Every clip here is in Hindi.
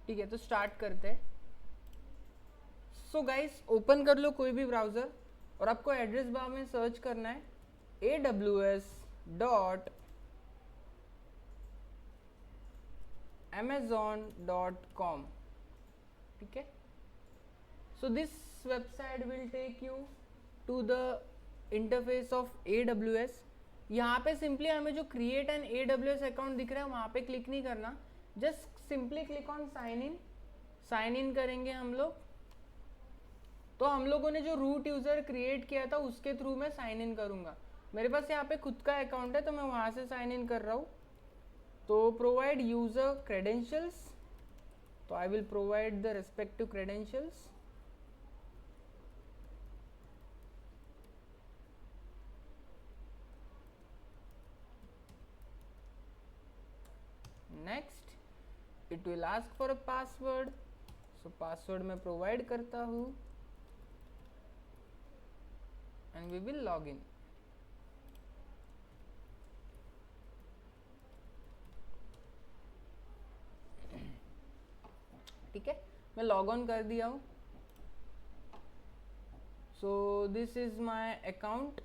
ठीक है, तो स्टार्ट करते हैं। सो गाइस, ओपन कर लो कोई भी ब्राउज़र और आपको एड्रेस बार में सर्च करना है aws.amazon.com। ठीक है, so this website will take you to the interface of AWS। यहाँ पे सिंपली हमें जो क्रिएट एन AWS अकाउंट दिख रहा है वहाँ पे क्लिक नहीं करना, just simply click on sign in करेंगे हम लोग। तो हम लोगों ने जो रूट यूज़र क्रिएट किया था उसके थ्रू मैं साइन इन करूँगा। मेरे पास यहाँ पे खुद का अकाउंट है तो मैं वहाँ से साइन इन कर रहा हूँ। तो प्रोवाइड यूज़र क्रेडेंशियल्स, तो I will provide the respective credentials. Next it will ask for a password, so password मैं प्रोवाइड करता हूँ and we will log in. ठीक है, मैं लॉग ऑन कर दिया हूँ। So this is my account.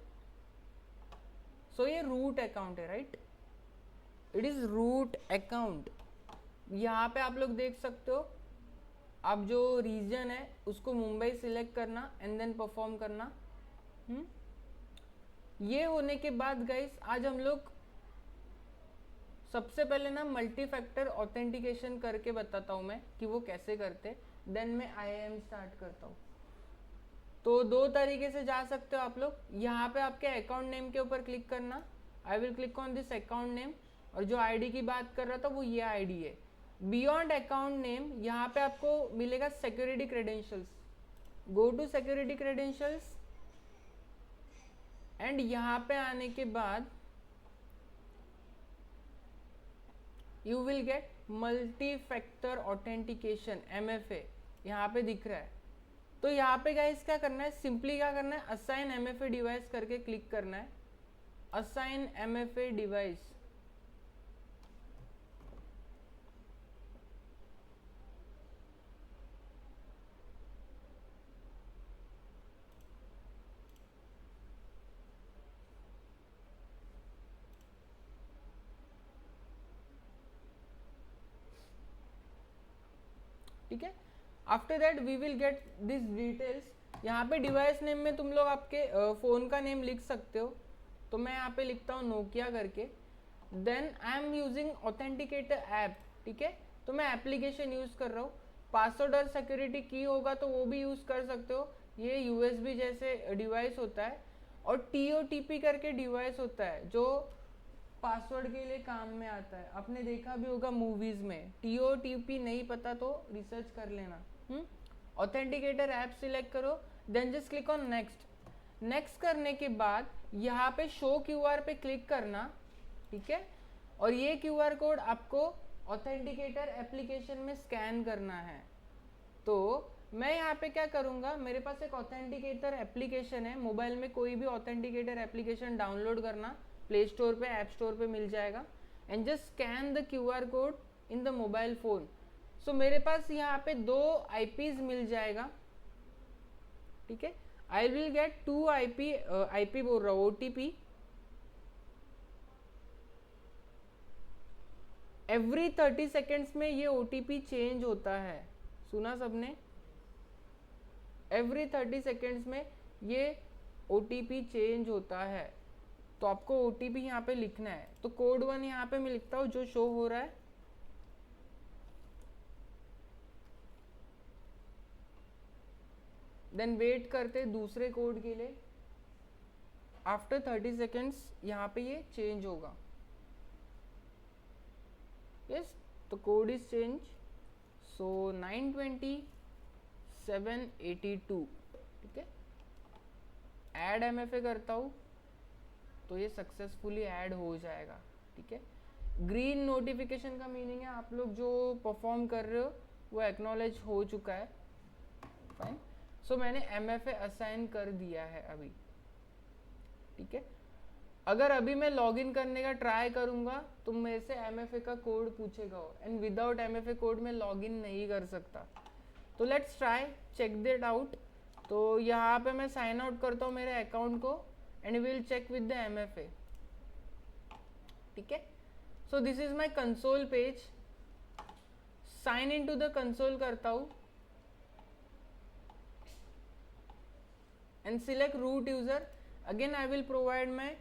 So ये रूट अकाउंट है, right? It is root account. यहाँ पे आप लोग देख सकते हो, आप जो रीजन है उसको मुंबई सिलेक्ट करना एंड देन परफॉर्म करना। ये होने के बाद गाइस, आज हम लोग सबसे पहले ना मल्टी फैक्टर ऑथेंटिकेशन करके बताता हूँ मैं कि वो कैसे करते, देन मैं IAM स्टार्ट करता हूँ। तो दो तरीके से जा सकते हो आप लोग। यहाँ पे आपके अकाउंट नेम के ऊपर क्लिक करना, I will click on this account name, और जो आईडी की बात कर रहा था वो ये आईडी है। बियॉन्ड अकाउंट नेम यहाँ पे आपको मिलेगा security credentials, go to security credentials and यहाँ पे आने के बाद you will get multi factor authentication MFA, यहाँ पे दिख रहा है। तो यहाँ पे गाइस क्या करना है, सिंपली क्या करना है, असाइन MFA डिवाइस करके क्लिक करना है, असाइन MFA डिवाइस। ठीक है, after that we will get this details. यहाँ पे डिवाइस नेम में तुम लोग आपके फ़ोन का नेम लिख सकते हो, तो मैं यहाँ पे लिखता हूँ नोकिया करके। Then I am using authenticator app. ठीक है, तो मैं एप्लीकेशन यूज़ कर रहा हूँ। पासवर्ड और सिक्योरिटी की होगा तो वो भी यूज़ कर सकते हो, ये USB जैसे डिवाइस होता है। और TOTP करके डिवाइस होता है जो पासवर्ड के लिए काम में आता है, आपने देखा भी होगा मूवीज में। TOTP नहीं पता तो रिसर्च कर लेना। ऑथेंटिकेटर ऐप सिलेक्ट करो, then just click on next. Next करने के बाद यहाँ पे शो QR पे क्लिक करना। ठीक है, और ये QR कोड आपको ऑथेंटिकेटर एप्लीकेशन में स्कैन करना है। तो मैं यहाँ पे क्या करूँगा, मेरे पास एक ऑथेंटिकेटर एप्लीकेशन है, मोबाइल में कोई भी ऑथेंटिकेटर एप्लीकेशन डाउनलोड करना, प्ले स्टोर पे, ऐप स्टोर पे मिल जाएगा, and just scan the QR code in the mobile phone. So मेरे पास यहाँ पे 2 IPs मिल जाएगा। ठीक है, आई विल गेट 2 IP बोल रहा हूँ, OTP। एवरी 30 सेकेंड्स में ये OTP चेंज होता है, सुना सबने? एवरी 30 सेकेंड्स में ये OTP चेंज होता है, तो आपको OTP यहाँ पे लिखना है। तो कोड 1 यहाँ पे मैं लिखता हूँ जो शो हो रहा है, देन वेट करते दूसरे कोड के लिए। आफ्टर 30 सेकेंड्स यहाँ पे ये चेंज होगा। यस, तो कोड इज चेंज। सो 92782। ठीक है, ऐड MFA करता हूँ तो ये सक्सेसफुली ऐड हो जाएगा। ठीक है, ग्रीन नोटिफिकेशन का मीनिंग है आप लोग जो परफॉर्म कर रहे हो वो एक्नॉलेज हो चुका है। फाइन, सो मैंने MFA असाइन कर दिया है अभी। ठीक है, अगर अभी मैं लॉगिन करने का ट्राई करूंगा तो मेरे से MFA का कोड पूछेगा एंड विदाउट MFA कोड में लॉगिन नहीं कर सकता। तो let's try check that out. तो यहाँ पे मैं साइन आउट करता हूँ मेरे अकाउंट को and will check with the MFA। ठीक है, so this is my console page. Sign in to the console करता हूँ and select root user. Again I will provide my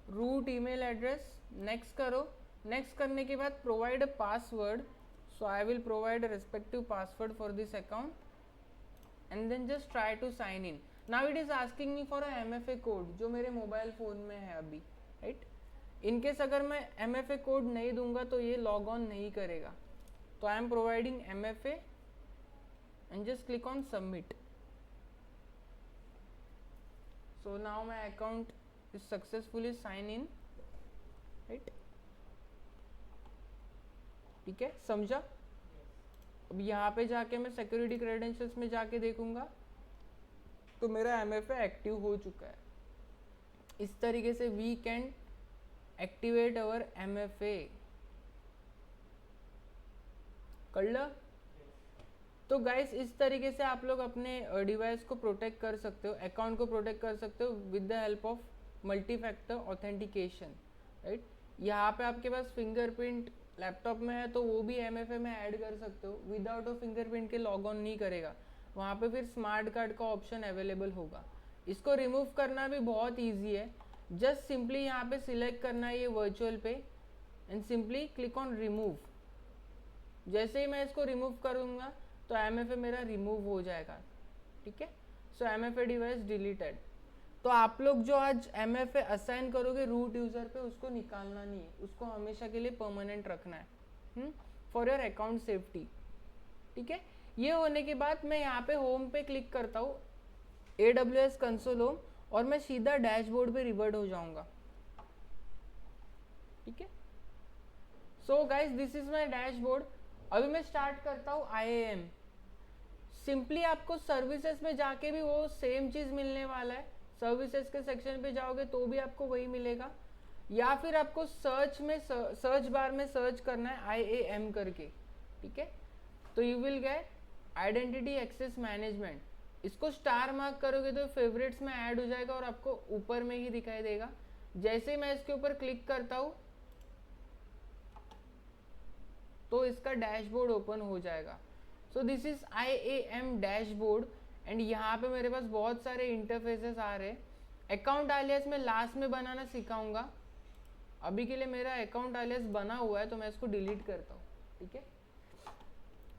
root email address. Next करो। नेक्स्ट करने के बाद provide a password. So I will provide a respective password for this account and then just try to sign in. Now it is asking me for a MFA code जो मेरे मोबाइल फोन में है अभी, राइट। इनकेस अगर मैं MFA कोड नहीं दूंगा तो ये लॉग ऑन नहीं करेगा। तो I am providing MFA and just click on submit. So now my account is successfully sign in, right. ठीक है, समझा। अब यहाँ पे जाके मैं सिक्योरिटी क्रेडेंशियल्स में जाके देखूंगा तो मेरा MFA एक्टिव हो चुका है। इस तरीके से we can activate our MFA। कर लो। तो गाइस इस तरीके से आप लोग अपने डिवाइस को प्रोटेक्ट कर सकते हो, अकाउंट को प्रोटेक्ट कर सकते हो with the help of multi factor authentication, right. यहाँ पे आपके पास फिंगरप्रिंट लैपटॉप में है तो वो भी MFA में ऐड कर सकते हो। विदाउट ऑफ फिंगरप्रिंट के लॉग ऑन नहीं करेगा, वहाँ पे फिर स्मार्ट कार्ड का ऑप्शन अवेलेबल होगा। इसको रिमूव करना भी बहुत ईजी है। जस्ट सिंपली यहाँ पे सिलेक्ट करना है ये वर्चुअल पे and simply click on remove. जैसे ही मैं इसको रिमूव करूँगा तो MFA मेरा रिमूव हो जाएगा। ठीक है, सो MFA डिवाइस डिलीटेड। तो आप लोग जो आज MFA असाइन करोगे रूट यूजर पे उसको निकालना नहीं है, उसको हमेशा के लिए परमानेंट रखना है फॉर योर अकाउंट सेफ्टी। ठीक है, ये होने के बाद मैं यहाँ पे होम पे क्लिक करता हूँ, AWS कंसोल होम, और मैं सीधा डैशबोर्ड पे रिवर्ट हो जाऊंगा। ठीक है, so guys this is my dashboard. अभी मैं स्टार्ट करता हूँ IAM। सिंपली आपको सर्विसेज में जाके भी वो सेम चीज मिलने वाला है। सर्विसेज के सेक्शन पे जाओगे तो भी आपको वही मिलेगा, या फिर आपको सर्च बार में सर्च करना है IAM करके। ठीक है, तो you will get identity access management. इसको स्टार मार्क करोगे तो फेवरेट्स में ऐड हो जाएगा और आपको ऊपर में ही दिखाई देगा। जैसे ही मैं इसके ऊपर क्लिक करता हूँ तो इसका डैशबोर्ड ओपन हो जाएगा। सो this is IAM dashboard and यहाँ पे मेरे पास बहुत सारे इंटरफेसेस आ रहे हैं। अकाउंट आलियास मैं लास्ट में बनाना सिखाऊंगा। अभी के लिए मेरा अकाउंट आलियास बना हुआ है तो मैं इसको डिलीट करता हूँ। ठीक है,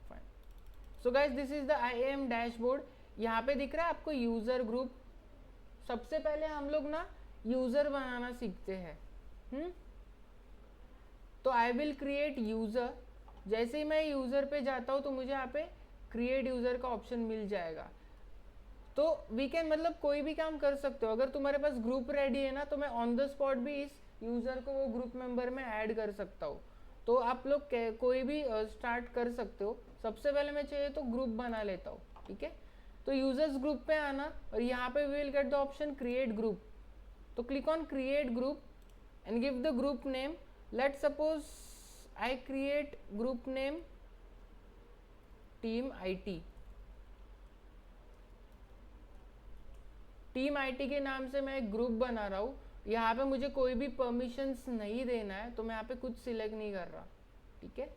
fine. So guys this is the IAM dashboard. यहाँ पे दिख रहा है आपको यूजर ग्रुप। सबसे पहले हम लोग ना यूजर बनाना सीखते हैं। तो आई विल क्रिएट यूजर। जैसे ही मैं यूजर पे जाता हूँ तो मुझे यहाँ पे क्रिएट यूजर का ऑप्शन मिल जाएगा। तो वी कैन मतलब कोई भी काम कर सकते हो। अगर तुम्हारे पास ग्रुप रेडी है ना तो मैं ऑन द स्पॉट भी इस यूजर को वो ग्रुप मेंबर में ऐड कर सकता हूँ। तो आप लोग कोई भी स्टार्ट कर सकते हो। सबसे पहले मैं चाहिए तो ग्रुप बना लेता हूँ। ठीक है, तो यूजर्स ग्रुप पे आना और यहाँ पे we will get the option create group. तो click on create group and give the group name. Let's suppose I create group name Team IT। Team IT के नाम से मैं एक ग्रुप बना रहा हूँ। यहाँ पे मुझे कोई भी परमिशंस नहीं देना है तो मैं यहाँ पे कुछ सिलेक्ट नहीं कर रहा। ठीक है,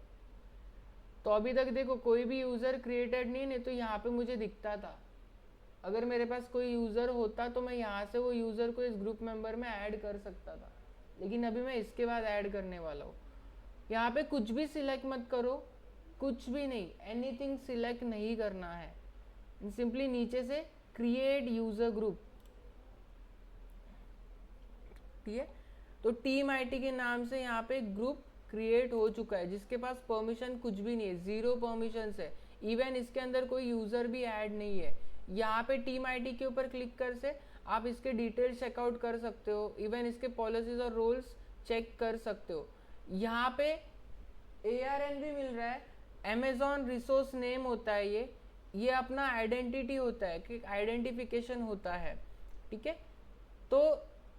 तो अभी तक देखो कोई भी यूजर क्रिएटेड नहीं तो यहाँ पे मुझे दिखता था। अगर मेरे पास कोई यूजर होता तो मैं यहाँ से वो यूजर को इस ग्रुप मेंबर में ऐड कर सकता था, लेकिन अभी मैं इसके बाद ऐड करने वाला हूँ। यहाँ पे कुछ भी सिलेक्ट मत करो, कुछ भी नहीं, एनीथिंग सिलेक्ट नहीं करना है। सिंपली नीचे से क्रिएट यूजर ग्रुप। ठीक है, तो टीम IT के नाम से यहाँ पे ग्रुप क्रिएट हो चुका है जिसके पास परमिशन कुछ भी नहीं है, 0 परमिशन है। इवन इसके अंदर कोई यूजर भी ऐड नहीं है। यहाँ पे टीम IT के ऊपर क्लिक कर से आप इसके डिटेल्स चेकआउट कर सकते हो, इवन इसके पॉलिसीज और रूल्स चेक कर सकते हो। यहाँ पे ARN भी मिल रहा है, Amazon रिसोर्स नेम होता है ये अपना आइडेंटिटी होता है कि आइडेंटिफिकेशन होता है। ठीक है, तो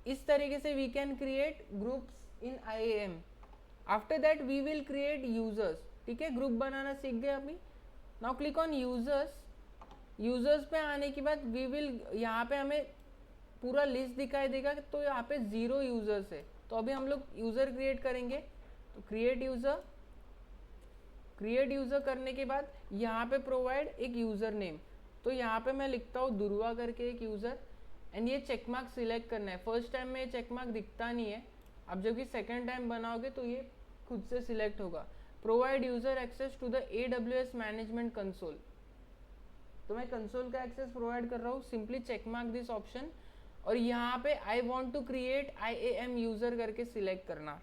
इस तरीके से we can create groups in IAM. After that we will create users. ठीक है, ग्रुप बनाना सीख गए अभी. Now click on users. Users पे आने के बाद वी विल, यहाँ पे हमें पूरा लिस्ट दिखाई देगा. तो यहाँ पे 0 यूजर्स है. तो अभी हम लोग यूजर क्रिएट करेंगे. तो क्रिएट यूजर. क्रिएट यूजर करने के बाद यहाँ पे प्रोवाइड एक यूजर नेम. तो यहाँ पे मैं लिखता हूँ दुर्वा करके एक यूजर. एंड ये चेकमार्क सिलेक्ट करना है. फर्स्ट टाइम में ये चेकमार्क दिखता नहीं है. अब जब कि सेकेंड टाइम बनाओगे तो ये खुद से सिलेक्ट होगा. Provide user access to the AWS management console. तो मैं कंसोल का एक्सेस प्रोवाइड कर रहा हूँ. Simply checkmark this option. और यहाँ पे I want to create IAM user करके सिलेक्ट करना.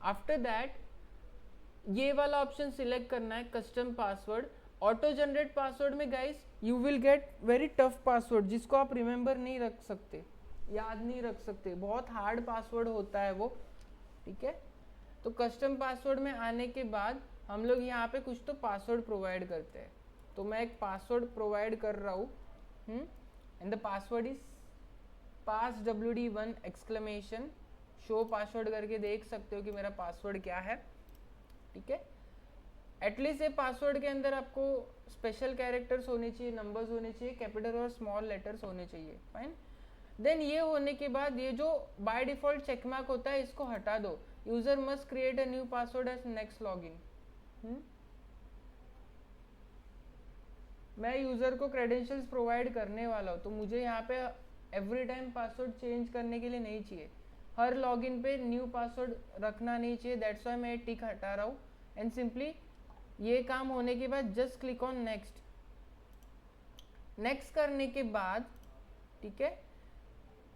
आफ्टर दैट ये वाला ऑप्शन सिलेक्ट करना है, custom password. Auto generate password में guys you will get very tough password जिसको आप रिमेंबर नहीं रख सकते, याद नहीं रख सकते. बहुत हार्ड पासवर्ड होता है वो. ठीक है, तो कस्टम पासवर्ड में आने के बाद हम लोग यहाँ पे कुछ तो पासवर्ड प्रोवाइड करते हैं. तो मैं एक पासवर्ड प्रोवाइड कर रहा हूँ. And the password is passwd1 exclamation. Show password करके देख सकते हो कि मेरा पासवर्ड क्या है. ठीक है, एटलीस्ट ये पासवर्ड के अंदर आपको स्पेशल कैरेक्टर्स होने चाहिए, नंबर्स होने चाहिए, कैपिटल और स्मॉल लेटर्स होने चाहिए. फाइन. देन ये होने के बाद ये जो बाय डिफॉल्ट चेकमार्क होता है इसको हटा दो. User must create a new password as next login. मैं यूजर को क्रेडेंशियल्स प्रोवाइड करने वाला हूँ. तो मुझे यहाँ पे एवरी टाइम पासवर्ड चेंज करने के लिए नहीं चाहिए. हर लॉगिन पे न्यू पासवर्ड रखना नहीं चाहिए. दैट्स व्हाई मैं टिक हटा रहा हूँ. एंड सिंपली ये काम होने के बाद just click on next. Next करने के बाद ठीक है,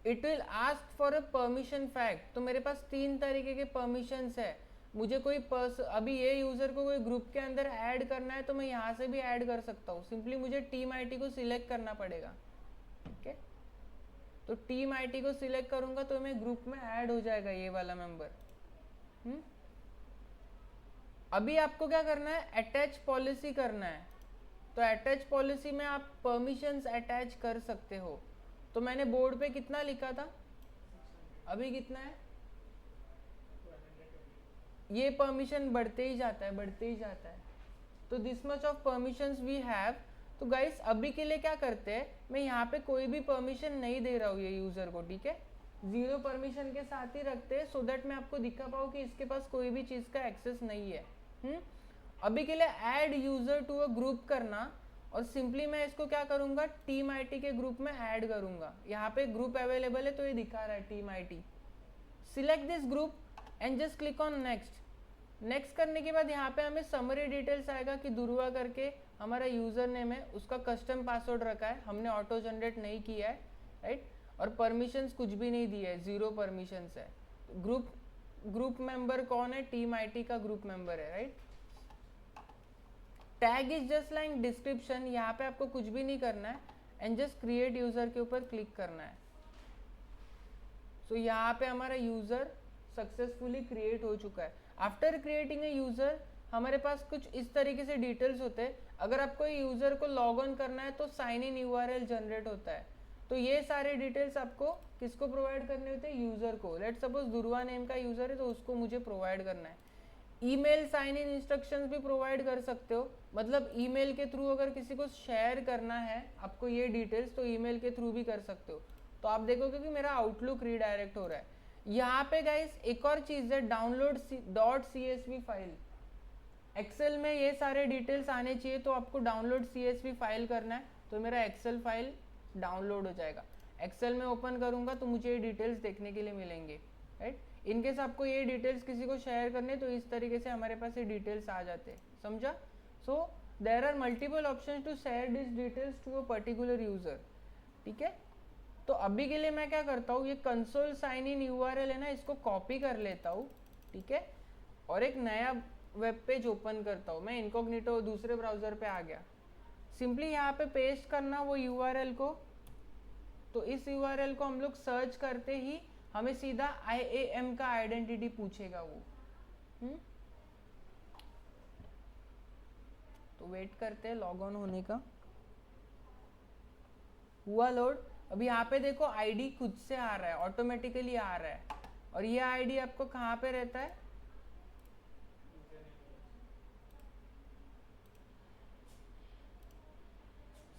it will ask for a permission fact. तो मेरे पास 3 तरीके के परमिशंस है. मुझे कोई अभी ये यूजर को कोई ग्रुप के अंदर ऐड करना है तो मैं यहाँ से भी ऐड कर सकता हूँ. सिंपली मुझे टीम IT को सिलेक्ट करना पड़ेगा. ठीक है, तो टीम IT को सिलेक्ट करूंगा तो मैं ग्रुप में ऐड हो जाएगा ये वाला मेंबर. अभी आपको क्या करना है, अटैच पॉलिसी करना है. तो अटैच पॉलिसी में आप परमिशंस अटैच कर सकते हो. तो मैंने बोर्ड पे कितना लिखा था, अभी कितना है, ये परमिशन बढ़ते ही जाता है, बढ़ते ही जाता है. तो this much of permissions we have. तो गाइस अभी के लिए क्या करते हैं, मैं यहाँ पे कोई भी परमिशन नहीं दे रहा हूँ ये यूजर को. ठीक है, 0 परमिशन के साथ ही रखते हैं सो दैट मैं आपको दिखा पाऊँ कि इसके पास कोई भी चीज़ का एक्सेस नहीं है. अभी के लिए add user to a group करना. और सिंपली मैं इसको क्या करूंगा, टीम IT के ग्रुप में ऐड करूंगा. यहाँ पे ग्रुप अवेलेबल है तो ये दिखा रहा है team IT. Select this group and just click on next. Next करने के बाद यहाँ पे हमें समरी डिटेल्स आएगा कि दुर्वा करके हमारा यूजर नेम है, उसका कस्टम पासवर्ड रखा है, हमने ऑटो जनरेट नहीं किया है. राइट, और परमिशंस कुछ भी नहीं दिया है, 0 परमिशंस है. ग्रुप मेंबर कौन है, टीम IT का ग्रुप मेंबर है. Right, tag is just like description. यहाँ पे आपको कुछ भी नहीं करना है एंड जस्ट क्रिएट यूजर के ऊपर क्लिक करना है. सो यहाँ पे हमारा यूजर सक्सेसफुली क्रिएट हो चुका है. आफ्टर क्रिएटिंग ए यूजर हमारे पास कुछ इस तरीके से डिटेल्स होते हैं. अगर आपको यूजर को लॉग ऑन करना है तो साइन इन URL जनरेट होता है. तो ये सारे डिटेल्स आपको किसको प्रोवाइड करने होते हैं, यूजर को. लेट सपोज दुर्वा नेम का यूजर है तो उसको मुझे प्रोवाइड करना है. ईमेल साइन इन इंस्ट्रक्शंस भी प्रोवाइड कर सकते हो. मतलब ईमेल के थ्रू अगर किसी को शेयर करना है आपको ये डिटेल्स तो ईमेल के थ्रू भी कर सकते हो. तो आप देखोगे कि मेरा आउटलुक रीडायरेक्ट हो रहा है. यहाँ पे गाइस एक और चीज है, डाउनलोड .csv फाइल. एक्सेल में ये सारे डिटेल्स आने चाहिए तो आपको डाउनलोड CSV फाइल करना है. तो मेरा एक्सेल फाइल डाउनलोड हो जाएगा. एक्सेल में ओपन करूंगा तो मुझे ये डिटेल्स देखने के लिए मिलेंगे. राइट, इनकेस आपको ये डिटेल्स किसी को शेयर करने तो इस तरीके से हमारे पास ये डिटेल्स आ जाते हैं. समझा? So there are multiple options to share this details to a particular user. ठीक है, तो अभी के लिए मैं क्या करता हूँ, ये कंसोल साइन इन URL है ना, इसको कॉपी कर लेता हूँ. ठीक है, और एक नया वेब पेज ओपन करता हूँ. मैं इनकॉग्निटो दूसरे ब्राउजर पे आ गया. सिंपली यहाँ पे पेस्ट करना वो URL को. तो इस URL को हम लोग सर्च करते ही हमें सीधा IAM का आइडेंटिटी पूछेगा वो. तो वेट करते हैं लॉग ऑन होने का. हुआ लोड. अभी यहाँ पे देखो आईडी खुद से आ रहा है, ऑटोमेटिकली आ रहा है, और ये आईडी आपको कहाँ पे रहता है,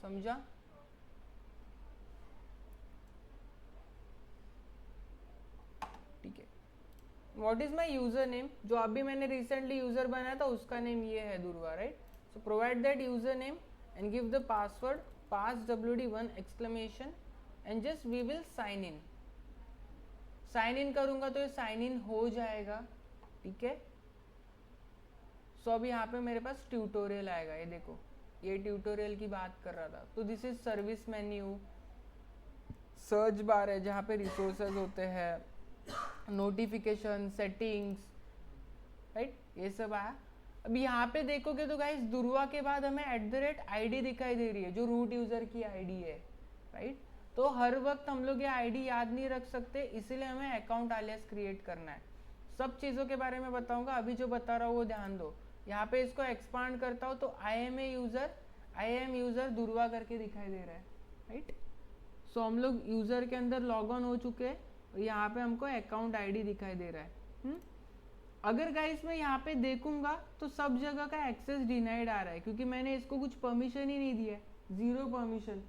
समझा? ठीक है, what is my user name, जो अभी मैंने रिसेंटली यूजर बनाया था उसका नेम ये है Durva, right? So provide that user name and give the password passwd1 exclamation and just we will sign in. Sign in करूंगा तो ये साइन इन हो जाएगा, ठीक है? सो अब यहाँ पे मेरे पास ट्यूटोरियल आएगा, ये देखो, ये ट्यूटोरियल की बात कर रहा था। तो this is service menu, search bar है जहाँ पे रिसोर्सेज होते हैं, नोटिफिकेशन, सेटिंग्स, राइट, ये सब आया। अब यहाँ पे देखोगे तो गाइस दुर्वा के बाद हमें @id दिखाई दे रही है जो रूट यूजर की आईडी है, राइट? तो हर वक्त हम लोग ये आईडी याद नहीं रख सकते, इसीलिए हमें अकाउंट आलियास क्रिएट करना है। सब चीज़ों के बारे में बताऊंगा, अभी जो बता रहा हूँ वो ध्यान दो। यहाँ पे इसको एक्सपांड करता हूँ तो आई एम यूजर दुर्वा करके दिखाई दे रहा है, राइट? सो हम लोग यूजर के अंदर लॉग ऑन हो चुके हैं और यहाँ पे हमको अकाउंट आईडी दिखाई दे रहा है। अगर गाइस मैं यहाँ पे देखूंगा तो सब जगह का एक्सेस डिनाइड आ रहा है क्योंकि मैंने इसको कुछ परमिशन ही नहीं दिया है, 0 परमिशन।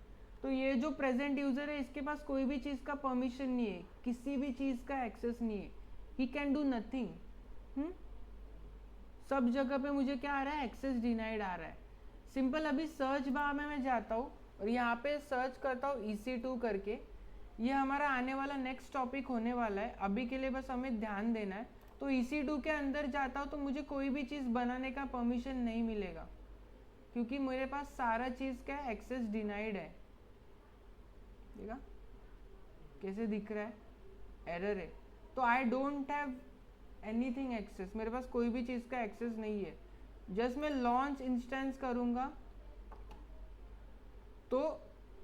तो ये जो प्रेजेंट यूजर है इसके पास कोई भी चीज़ का परमिशन नहीं है, किसी भी चीज़ का एक्सेस नहीं है, ही कैन डू नथिंग। सब जगह पे मुझे क्या आ रहा है, एक्सेस डिनाइड आ रहा है। सिंपल, अभी सर्च बार में मैं जाता हूँ और यहाँ पे सर्च करता हूँ EC2 करके। ये हमारा आने वाला नेक्स्ट टॉपिक होने वाला है, अभी के लिए बस हमें ध्यान देना है। तो EC2 के अंदर जाता हूँ तो मुझे कोई भी चीज़ बनाने का परमिशन नहीं मिलेगा क्योंकि मेरे पास सारा चीज़ का एक्सेस डिनाइड है। देखा कैसे दिख रहा है, एरर है। तो I don't have anything access, मेरे पास कोई भी चीज़ का एक्सेस नहीं है। जस्ट मैं लॉन्च इंस्टेंस करूँगा तो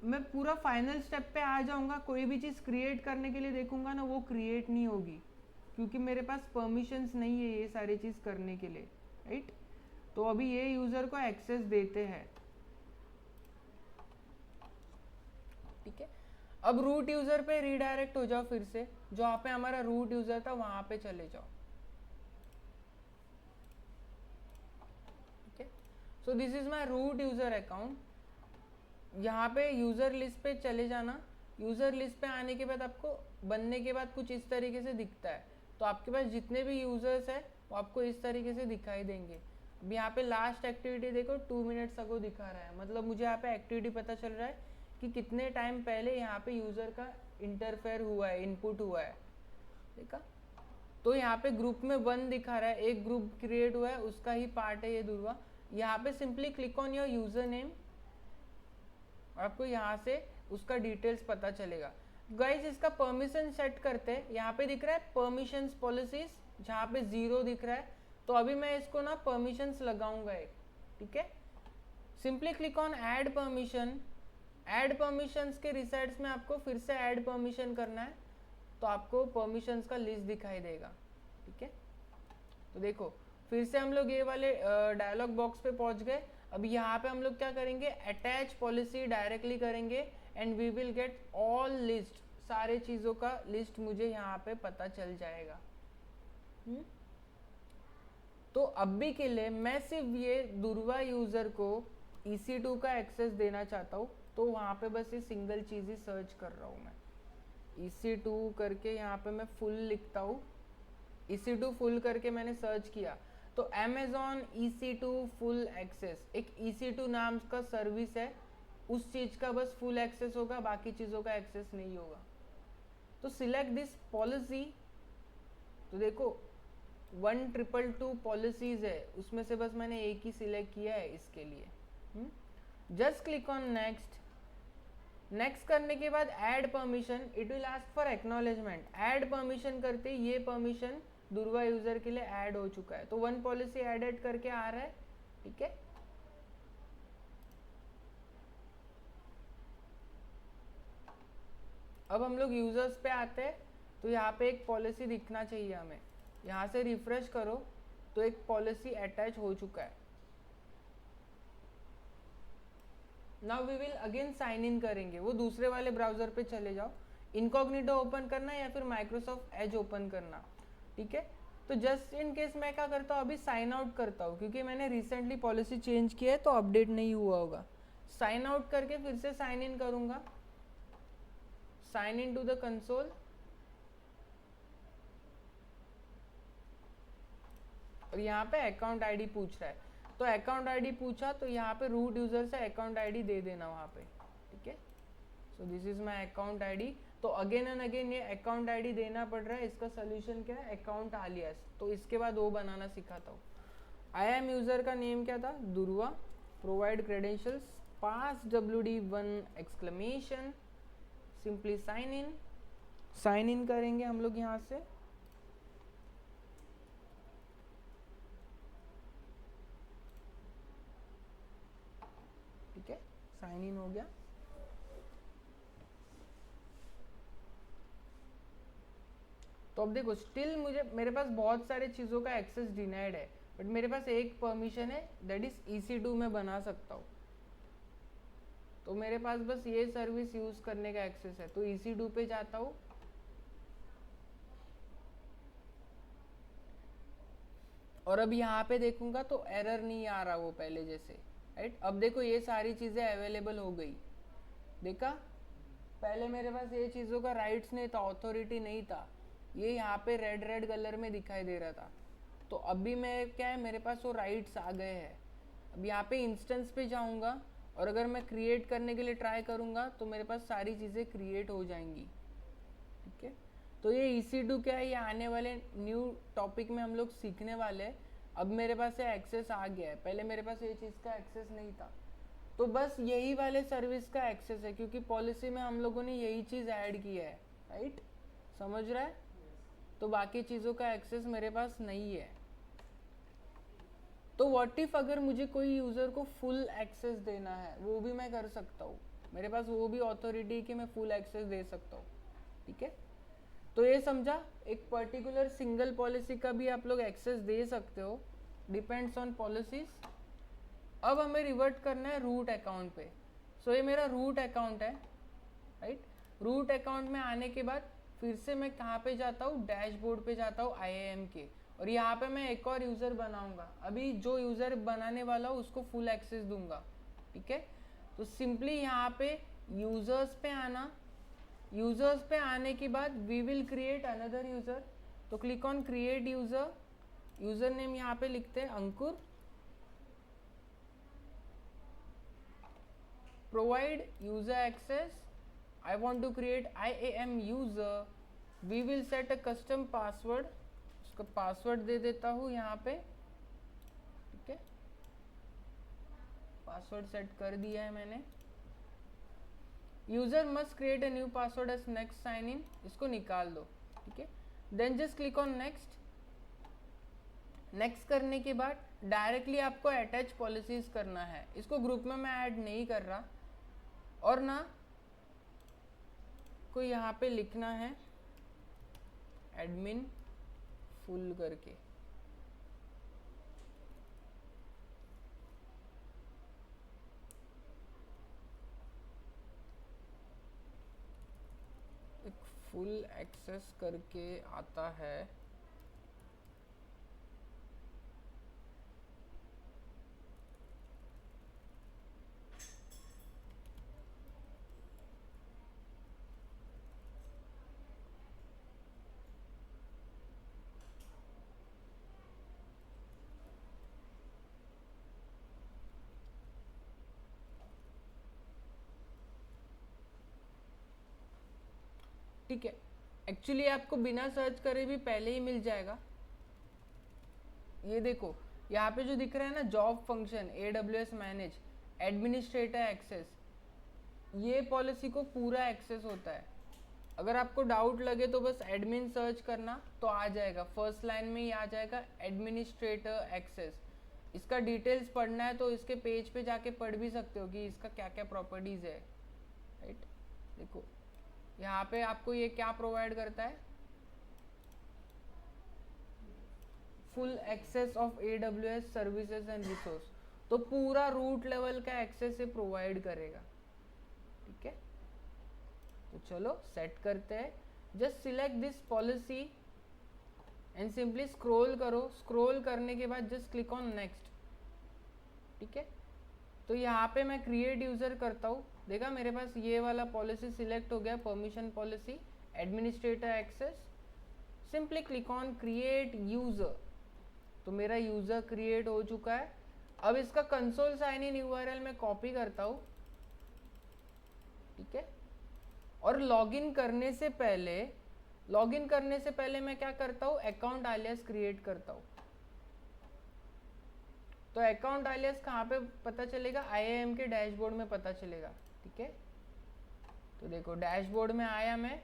मैं पूरा फाइनल स्टेप पे आ जाऊँगा, कोई भी चीज़ क्रिएट करने के लिए देखूँगा ना, वो क्रिएट नहीं होगी क्योंकि मेरे पास परमिशंस नहीं है ये सारी चीज़ करने के लिए, राइट? तो अभी ये यूज़र को एक्सेस देते हैं, ठीक है? अब रूट यूज़र पे रीडायरेक्ट हो जाओ, फिर से जहाँ पे हमारा रूट यूज़र था वहाँ पे चले जाओ, ठीक है? So this is my root user account. यहाँ पे यूज़र लिस्ट पे चले जाना। यूज़र लिस्ट पे आने के बाद आपको बनने के बाद कुछ इस तरीके से दिखता है। तो आपके पास जितने भी यूज़र्स हैं वो आपको इस तरीके से दिखाई देंगे। अब यहाँ पे लास्ट एक्टिविटी देखो 2 मिनट्स अगो दिखा रहा है, मतलब मुझे यहाँ पे एक्टिविटी पता चल रहा है कि कितने टाइम पहले यहाँ पे यूज़र का इंटरफेयर हुआ है, इनपुट हुआ है, ठीक है? तो यहाँ पे ग्रुप में 1 दिखा रहा है, एक ग्रुप क्रिएट हुआ है, उसका ही पार्ट है ये दुर्वा। यहाँ पे simply click on your user name, आपको यहाँ से उसका डिटेल्स पता चलेगा। गाइस इसका परमिशन सेट करते हैं, यहाँ पे दिख रहा है परमिशंस पॉलिसीज, जहाँ पे 0 दिख रहा है। तो अभी मैं इसको ना परमिशंस लगाऊंगा एक, ठीक है? Simply click on add permission. Add permissions के रिसेट्स में आपको फिर से ऐड परमिशन करना है तो आपको परमिशंस का लिस्ट दिखाई देगा, ठीक है? तो देखो फिर से हम लोग ये वाले डायलॉग बॉक्स पे पहुंच गए। अब यहाँ पे हम लोग क्या करेंगे, अटैच पॉलिसी डायरेक्टली करेंगे and we will get all list, सारे चीज़ों का लिस्ट मुझे यहाँ पे पता चल जाएगा। तो अभी के लिए मैं सिर्फ ये दुर्वा यूज़र को EC2 का एक्सेस देना चाहता हूँ, तो वहाँ पे बस ये सिंगल चीज़ ही सर्च कर रहा हूँ मैं, EC2 करके यहाँ पे मैं फुल लिखता हूँ। EC2 फुल करके मैंने सर्च किया तो Amazon EC2 फुल एक्सेस, एक EC2 नाम का सर्विस है, उस चीज़ का बस फुल एक्सेस होगा, बाकी चीज़ों का एक्सेस नहीं होगा। तो सिलेक्ट दिस पॉलिसी। तो देखो 1222 पॉलिसीज है, उसमें से बस मैंने एक ही सिलेक्ट किया है इसके लिए। Just click on next. Next करने के बाद add permission, it will ask for acknowledgement. Add permission करते ये परमिशन दुर्वा यूजर के लिए ऐड हो चुका है, तो 1 पॉलिसी एडेड करके आ रहा है, ठीक है? अब हम लोग यूजर्स पे आते हैं तो यहाँ पे एक पॉलिसी दिखना चाहिए हमें, यहाँ से रिफ्रेश करो तो एक पॉलिसी अटैच हो चुका है। Now we will again sign in करेंगे, वो दूसरे वाले ब्राउजर पे चले जाओ, इनकॉग्निटो ओपन करना या फिर माइक्रोसॉफ्ट एज ओपन करना, ठीक है। तो जस्ट इन केस मैं क्या करता हूँ, अभी साइन आउट करता हूँ क्योंकि मैंने रिसेंटली पॉलिसी चेंज किया है तो अपडेट नहीं हुआ होगा। साइन आउट करके फिर से साइन इन करूंगा, sign in to the console, और यहाँ पे अकाउंट आईडी पूछ रहा है, तो अकाउंट आईडी पूछा तो यहाँ पे रूट यूजर से अकाउंट आईडी दे देना वहाँ पे, ठीक है। So this is my account ID. तो अगेन एंड अगेन ये अकाउंट आईडी देना पड़ रहा है, इसका सोल्यूशन क्या है, अकाउंट आलियास। तो इसके बाद वो बनाना सिखाता हूँ। आई एम यूजर का नेम क्या था, Durva, provide credentials, pass WD1 exclamation, simply sign in करेंगे हम लोग यहाँ से, ठीक है, साइन इन हो गया। तो अब देखो स्टिल मेरे पास बहुत सारे चीज़ों का एक्सेस डिनाइड है, बट मेरे पास एक परमिशन है, दैट इज EC2 में बना सकता हूँ। तो मेरे पास बस ये सर्विस यूज करने का एक्सेस है, तो EC2 पे जाता हूँ, और अब यहाँ पे देखूंगा तो एरर नहीं आ रहा वो पहले जैसे, राइट। अब देखो ये सारी चीज़ें अवेलेबल हो गई, देखा, पहले मेरे पास ये चीज़ों का राइट्स नहीं था, ऑथोरिटी नहीं था, ये यहाँ पे रेड रेड कलर में दिखाई दे रहा था। तो अभी मैं क्या है, मेरे पास वो राइट्स आ गए हैं। अब यहाँ पे इंस्टेंस पे जाऊँगा और अगर मैं क्रिएट करने के लिए ट्राई करूँगा तो मेरे पास सारी चीज़ें क्रिएट हो जाएंगी, ठीक है। तो ये EC2 क्या है, ये आने वाले न्यू टॉपिक में हम लोग सीखने वाले हैं। अब मेरे पास ये एक्सेस आ गया है, पहले मेरे पास ये चीज़ का एक्सेस नहीं था। तो बस यही वाले सर्विस का एक्सेस है, क्योंकि पॉलिसी में हम लोगों ने यही चीज़ ऐड किया है, राइट, समझ रहा है। तो बाकी चीज़ों का एक्सेस मेरे पास नहीं है। तो व्हाट इफ अगर मुझे कोई यूज़र को फुल एक्सेस देना है, वो भी मैं कर सकता हूँ, मेरे पास वो भी अथॉरिटी कि मैं फुल एक्सेस दे सकता हूँ, ठीक है। तो ये समझा, एक पर्टिकुलर सिंगल पॉलिसी का भी आप लोग एक्सेस दे सकते हो, डिपेंड्स ऑन पॉलिसीज। अब हमें रिवर्ट करना है रूट अकाउंट पे। सो ये मेरा रूट अकाउंट है, राइट। रूट अकाउंट में आने के बाद फिर से मैं कहाँ पे जाता हूँ, डैशबोर्ड पे जाता हूँ IAM के, और यहाँ पे मैं एक और यूज़र बनाऊंगा। अभी जो यूज़र बनाने वाला हूँ उसको फुल एक्सेस दूंगा, ठीक है। तो सिंपली यहाँ पे यूज़र्स पे आना, यूज़र्स पे आने के बाद we will create another user. तो click on create user, user name यहाँ पे लिखते हैं Ankur, provide user access, I want to create IAM user, we will set a custom password, उसका पासवर्ड दे देता हूँ यहाँ पे, ठीक है, पासवर्ड सेट कर दिया है मैंने। User must create a new password as next sign in, इसको निकाल दो, ठीक है। Then just click on next. Next करने के बाद डायरेक्टली आपको अटैच पॉलिसीज करना है, इसको ग्रुप में मैं ऐड नहीं कर रहा, और ना को यहाँ पे लिखना है एडमिन फुल करके, एक फुल एक्सेस करके आता है, ठीक है। एक्चुअली आपको बिना सर्च करे भी पहले ही मिल जाएगा। ये देखो यहाँ पे जो दिख रहा है ना, job function AWS manage administrator access, ये पॉलिसी को पूरा एक्सेस होता है। अगर आपको डाउट लगे तो बस एडमिन सर्च करना तो आ जाएगा, फर्स्ट लाइन में ही आ जाएगा एडमिनिस्ट्रेटर एक्सेस। इसका डिटेल्स पढ़ना है तो इसके पेज पे जाके पढ़ भी सकते हो कि इसका क्या क्या प्रॉपर्टीज है, राइट। देखो यहाँ पे आपको ये क्या प्रोवाइड करता है, full access of AWS services and resource. तो पूरा रूट लेवल का एक्सेस ये प्रोवाइड करेगा। ठीक है, तो चलो सेट करते हैं। Just select this policy and simply scroll करो। स्क्रॉल करने के बाद जस्ट क्लिक ऑन नेक्स्ट। ठीक है, तो यहाँ पे मैं क्रिएट यूजर करता हूँ। देखा मेरे पास ये वाला पॉलिसी सिलेक्ट हो गया, permission policy, administrator access. Simply click on create user, तो मेरा यूजर क्रिएट हो चुका है। अब इसका कंसोल साइन इन यूआरएल में कॉपी करता हूँ। ठीक है, और लॉगिन करने से पहले मैं क्या करता हूँ, अकाउंट आलियास क्रिएट करता हूँ। तो अकाउंट आलियास कहाँ पे पता चलेगा, IAM के डैशबोर्ड में पता चलेगा। ठीक है, तो देखो डैशबोर्ड में आया मैं।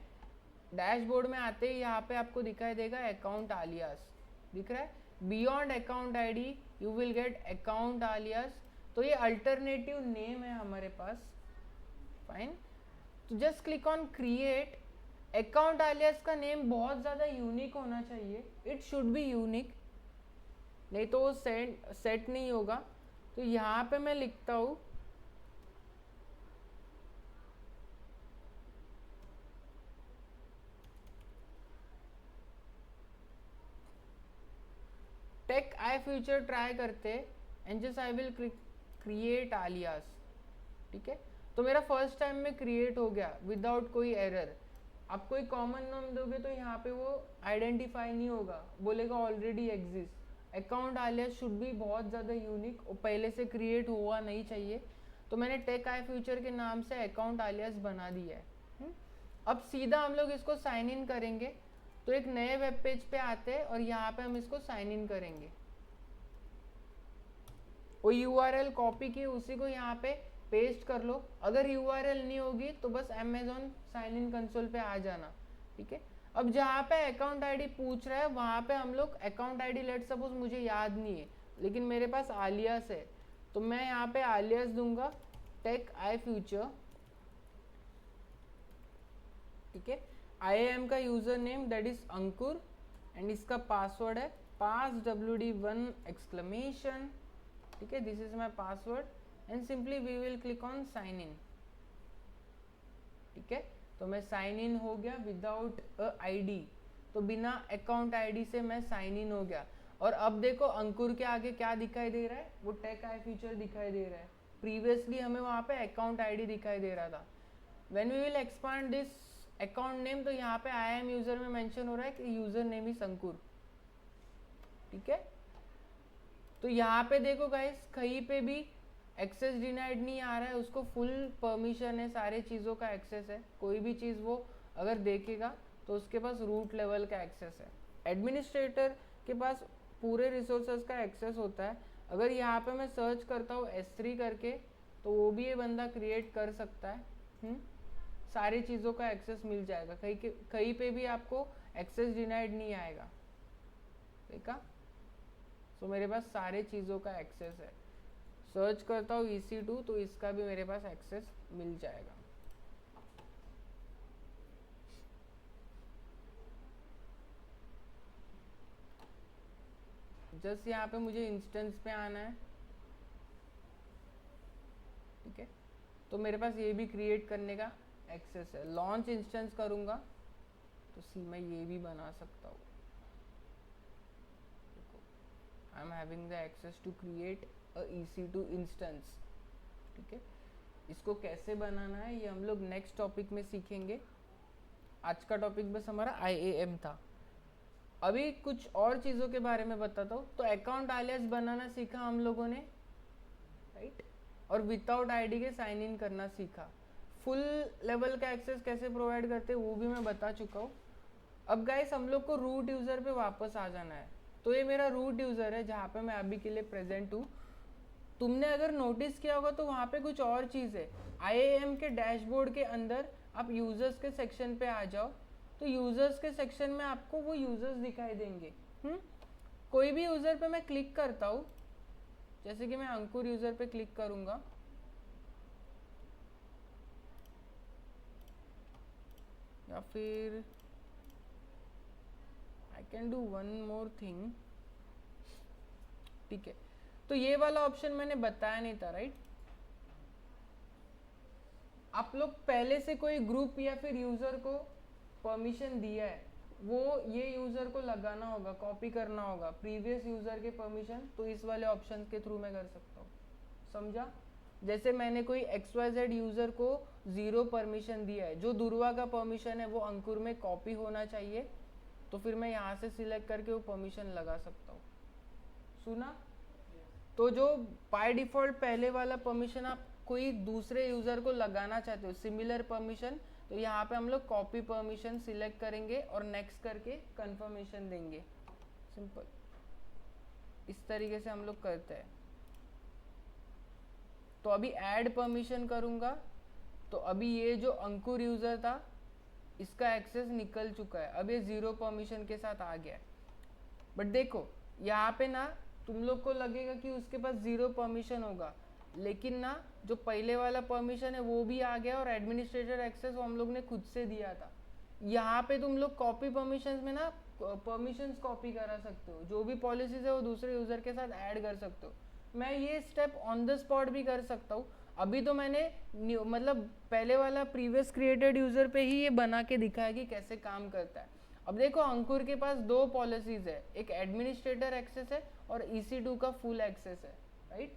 डैशबोर्ड में आते ही यहाँ पे आपको दिखाई देगा अकाउंट आलियास दिख रहा है। Beyond account ID you will get account alias. तो ये अल्टरनेटिव नेम है हमारे पास। फाइन, तो just click on create. Account alias का नेम बहुत ज़्यादा यूनिक होना चाहिए, इट शुड बी यूनिक, नहीं तो वो सेट नहीं होगा। तो यहाँ पे मैं लिखता हूँ टेक आई फ्यूचर ट्राई करते and just I will create alias. ठीक है, तो मेरा फर्स्ट टाइम में क्रिएट हो गया विदाउट कोई एरर। आप कोई कॉमन नाम दोगे तो यहाँ पे वो आइडेंटिफाई नहीं होगा, बोलेगा already exist. Account आलियास should be बहुत ज़्यादा यूनिक और पहले से क्रिएट हुआ नहीं चाहिए। तो मैंने टेक आई फ्यूचर के नाम से अकाउंट आलियास बना दिया है। अब सीधा हम लोग इसको साइन इन करेंगे। तो एक नए वेब पेज पे आते हैं और यहाँ पे हम इसको साइन इन करेंगे। वो URL कॉपी की उसी को यहाँ पे पेस्ट कर लो। अगर URL नहीं होगी तो बस Amazon साइन इन कंसोल पे आ जाना। ठीक है, अब जहाँ पे अकाउंट आईडी पूछ रहा है वहाँ पे हम लोग अकाउंट आईडी, लेट सपोज मुझे याद नहीं है लेकिन मेरे पास आलियास है, तो मैं यहाँ पे आलियास दूंगा टेक आई फ्यूचर। ठीक है, IAM का user name that is Ankur and इसका पासवर्ड है passwd1 एक्सक्लेमेशन। ठीक है, this is my password and simply we will click on sign in. ठीक है, तो मैं साइन इन हो गया विदाउट अ आईडी, तो बिना अकाउंट आईडी से मैं साइन इन हो गया। और अब देखो अंकुर के आगे क्या दिखाई दे रहा है, वो टेक आई फ्यूचर दिखाई दे रहा है। प्रीवियसली हमें वहाँ पे अकाउंट आईडी दिखाई दे रहा था। When we will expand this account name, तो यहाँ पे IAM यूजर में मेंशन हो रहा है कि यूजर नेम इज अंकुर। ठीक है, तो यहाँ पे देखो गाइस, कहीं पे भी एक्सेस डिनाइड नहीं आ रहा है, उसको फुल परमिशन है, सारे चीज़ों का एक्सेस है। कोई भी चीज़ वो अगर देखेगा तो उसके पास रूट लेवल का एक्सेस है। एडमिनिस्ट्रेटर के पास पूरे रिसोर्सेज का एक्सेस होता है। अगर यहाँ पे मैं सर्च करता हूँ S3 करके, तो वो भी ये बंदा क्रिएट कर सकता है। सारी चीज़ों का एक्सेस मिल जाएगा, कहीं पे भी आपको एक्सेस डिनाइड नहीं आएगा। देखा, तो मेरे पास सारे चीज़ों का एक्सेस है। सर्च करता हूँ EC2 तो इसका भी मेरे पास एक्सेस मिल जाएगा। जस्ट यहाँ पे मुझे इंस्टेंस पे आना है। ठीक है, तो मेरे पास ये भी क्रिएट करने का एक्सेस है। लॉन्च इंस्टेंस करूँगा तो मैं ये भी बना सकता हूँ। I am having the access to create a EC2 instance. ठीक है, इसको कैसे बनाना है ये हम लोग नेक्स्ट टॉपिक में सीखेंगे। आज का टॉपिक बस हमारा IAM था। अभी कुछ और चीज़ों के बारे में बताता हूँ। तो अकाउंट आलियास बनाना सीखा हम लोगों ने, राइट, और विदाउट आईडी के साइन इन करना सीखा। फुल लेवल का एक्सेस कैसे प्रोवाइड करते हैं वो भी मैं बता चुका हूँ। अब गाइस हम लोग को रूट यूज़र पे वापस आ जाना है। तो ये मेरा रूट यूज़र है जहाँ पे मैं अभी के लिए प्रेजेंट हूँ। तुमने अगर नोटिस किया होगा तो वहाँ पे कुछ और चीज़ है। IAM के डैशबोर्ड के अंदर आप यूज़र्स के सेक्शन पे आ जाओ, तो यूज़र्स के सेक्शन में आपको वो यूज़र्स दिखाई देंगे। कोई भी यूज़र पे मैं क्लिक करता हूँ, जैसे कि मैं अंकुर यूज़र पे क्लिक करूँगा, या फिर I can do one more thing. ठीक है, तो ये वाला ऑप्शन मैंने बताया नहीं था, राइट। आप लोग पहले से कोई ग्रुप या फिर यूजर को परमिशन दिया है, वो ये यूजर को लगाना होगा, कॉपी करना होगा प्रीवियस यूजर के परमिशन, तो इस वाले ऑप्शन के थ्रू मैं कर सकता हूँ। समझा? जैसे मैंने कोई XYZ यूजर को 0 परमिशन दिया है, जो दुर्वा का परमिशन है वो अंकुर में कॉपी होना चाहिए, तो फिर मैं यहाँ से सिलेक्ट करके वो परमिशन लगा सकता हूँ। सुना? तो जो बाय डिफॉल्ट पहले वाला परमिशन आप कोई दूसरे यूजर को लगाना चाहते हो, सिमिलर परमिशन, तो यहाँ पे हम लोग कॉपी परमिशन सिलेक्ट करेंगे और नेक्स्ट करके कंफर्मेशन देंगे। सिंपल, इस तरीके से हम लोग करते हैं। तो अभी ऐड परमिशन करूंगा, तो अभी ये जो अंकुर यूजर था इसका एक्सेस निकल चुका है, अब ये 0 परमिशन के साथ आ गया है। बट देखो यहाँ पे ना तुम लोग को लगेगा कि उसके पास 0 परमिशन होगा, लेकिन ना जो पहले वाला परमिशन है वो भी आ गया और एडमिनिस्ट्रेटर एक्सेस वो हम लोग ने खुद से दिया था। यहाँ पे तुम लोग कॉपी परमिशंस में ना परमिशंस कॉपी करा सकते हो, जो भी पॉलिसीज है वो दूसरे यूजर के साथ ऐड कर सकते हो। मैं ये स्टेप ऑन द स्पॉट भी कर सकता हूँ। अभी तो मैंने मतलब पहले वाला प्रीवियस क्रिएटेड यूजर पे ही ये बना के दिखाया कि कैसे काम करता है। अब देखो अंकुर के पास 2 पॉलिसीज है, एक एडमिनिस्ट्रेटर एक्सेस है और EC2 का फुल एक्सेस है, राइट।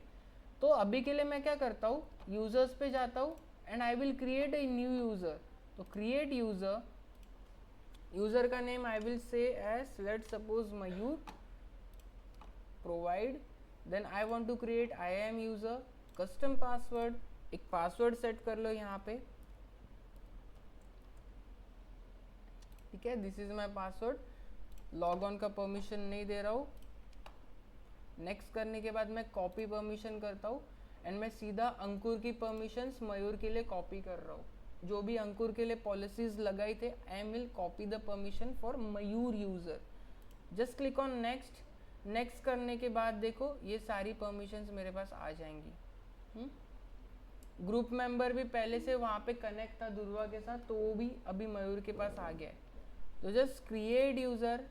तो अभी के लिए मैं क्या करता हूँ, यूजर्स पे जाता हूँ and I will create a new user. तो क्रिएट यूजर, यूजर का name I will say as let suppose Mayur, provide, then I want to create IAM user, custom password, एक पासवर्ड सेट कर लो यहाँ पे, ठीक है, this is my password, log on का परमिशन नहीं दे रहा हूँ। नेक्स्ट करने के बाद मैं कॉपी परमिशन करता हूँ एंड मैं सीधा अंकुर की परमिशंस मयूर के लिए कॉपी कर रहा हूँ। जो भी अंकुर के लिए पॉलिसीज लगाई थे, I will copy the permission for Mayur user. Just click on next. Next करने के बाद देखो ये सारी परमिशंस मेरे पास आ जाएंगी। ग्रुप मेंबर भी पहले से वहाँ पे कनेक्ट था दुर्वा के साथ, तो वो भी अभी मयूर के पास आ गया है। तो जस्ट क्रिएट यूज़र,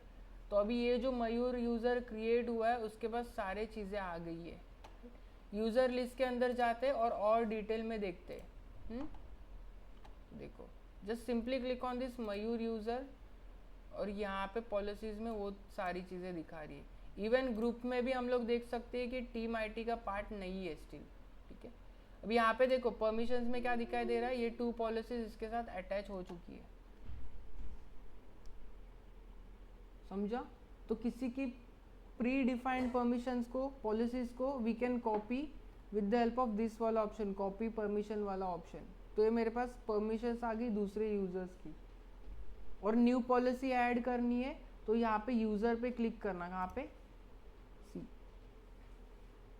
तो अभी ये जो मयूर यूज़र क्रिएट हुआ है उसके पास सारे चीज़ें आ गई है। यूज़र लिस्ट के अंदर जाते और डिटेल में देखते। देखो just simply click on this Mayur user और यहाँ पे पॉलिसीज़ में वो सारी चीज़ें दिखा रही है। इवन ग्रुप में भी हम लोग देख सकते हैं कि टीम IT का पार्ट नहीं है स्टिल, ठीक है। अब यहाँ पे देखो परमिशंस में क्या दिखाई दे रहा है, ये 2 पॉलिसीज इसके साथ अटैच हो चुकी है। समझा? तो किसी की प्री डिफाइंड परमिशंस को, पॉलिसीज को we can copy with the help of this वाला ऑप्शन, कॉपी परमिशन वाला ऑप्शन। तो ये मेरे पास परमिशंस आ गई दूसरे यूजर्स की। और न्यू पॉलिसी ऐड करनी है तो यहाँ पे यूजर पे क्लिक करना, कहाँ पे,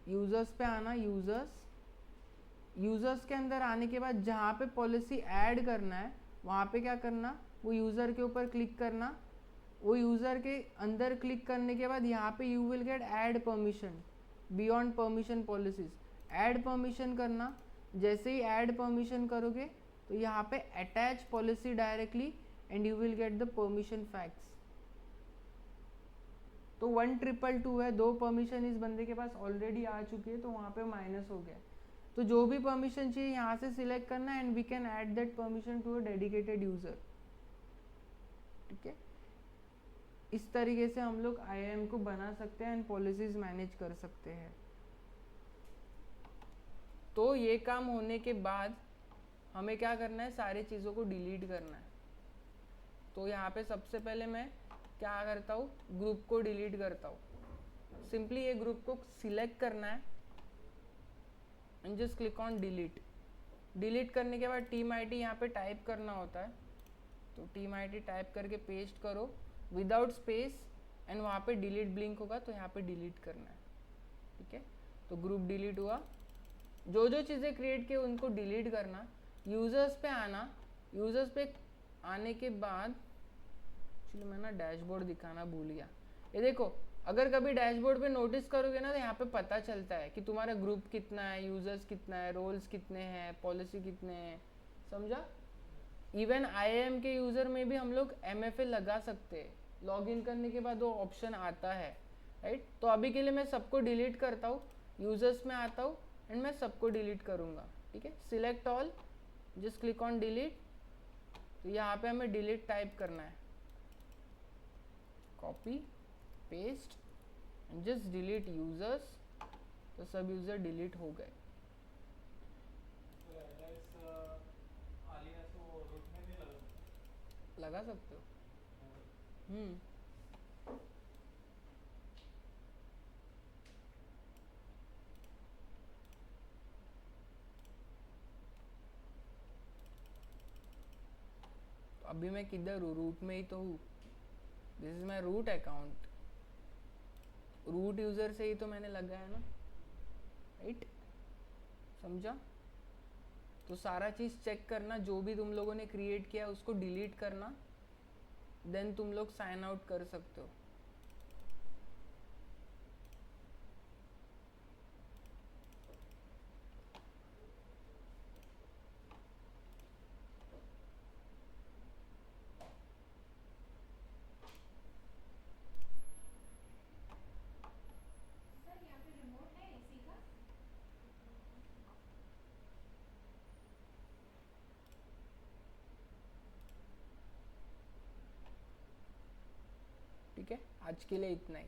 यूजर्स पे आना, यूजर्स के अंदर आने के बाद जहाँ पे पॉलिसी ऐड करना है वहाँ पे क्या करना, वो यूजर के ऊपर क्लिक करना। वो यूजर के अंदर क्लिक करने के बाद यहाँ पे you will gate add permission beyond permission policies, add permission करना। जैसे ही ऐड परमिशन करोगे तो यहाँ पे attach policy directly and you will get the permission facts. तो 1222 है, 2 परमिशन इस बंदे के पास ऑलरेडी आ चुकी है, तो वहाँ पे माइनस हो गया। तो जो भी परमिशन चाहिए यहाँ से सिलेक्ट करना and we can add that permission to a dedicated user, ठीक है। इस तरीके से हम लोग IAM को बना सकते हैं एंड पॉलिसीज मैनेज कर सकते हैं। तो ये काम होने के बाद हमें क्या करना है, सारी चीज़ों को डिलीट करना है। तो यहाँ पे सबसे पहले मैं क्या करता हूँ, ग्रुप को डिलीट करता हूँ। सिंपली ये ग्रुप को सिलेक्ट करना है and just click on delete. Delete करने के बाद टीम IT यहाँ पे टाइप करना होता है, तो टीम IT टाइप करके पेस्ट करो विदाउट स्पेस एंड वहाँ पे डिलीट ब्लिंक होगा तो यहाँ पे डिलीट करना है, ठीक है। तो ग्रुप डिलीट हुआ। जो जो चीज़ें क्रिएट किए उनको डिलीट करना। यूजर्स पे आना, यूजर्स पे आने के बाद एक्चुअली मैं ना डैशबोर्ड दिखाना भूल गया। ये देखो अगर कभी डैशबोर्ड पे नोटिस करोगे ना तो यहाँ पे पता चलता है कि तुम्हारा ग्रुप कितना है, यूजर्स कितना है, रोल्स कितने हैं, पॉलिसी कितने हैं। समझा? इवन IAM के यूजर में भी हम लोग MFA लगा सकते हैं, लॉग इन करने के बाद वो ऑप्शन आता है, राइट। तो अभी के लिए मैं सबको डिलीट करता हूँ यूजर्स में आता हूँ एंड मैं सबको डिलीट करूँगा, ठीक है। Select all, just click on delete. तो यहाँ पे हमें डिलीट टाइप करना है, copy paste and just delete users. तो सब यूजर डिलीट हो गए। लगा सकते हो। तो अभी मैं किधर हूँ? रूट में ही तो हूँ। This is my root account. Root user से ही तो मैंने लगाया ना, राइट? समझा? तो सारा चीज़ चेक करना, जो भी तुम लोगों ने क्रिएट किया उसको डिलीट करना, देन तुम लोग साइन आउट कर सकते हो। ठीक है, आज के लिए इतना ही।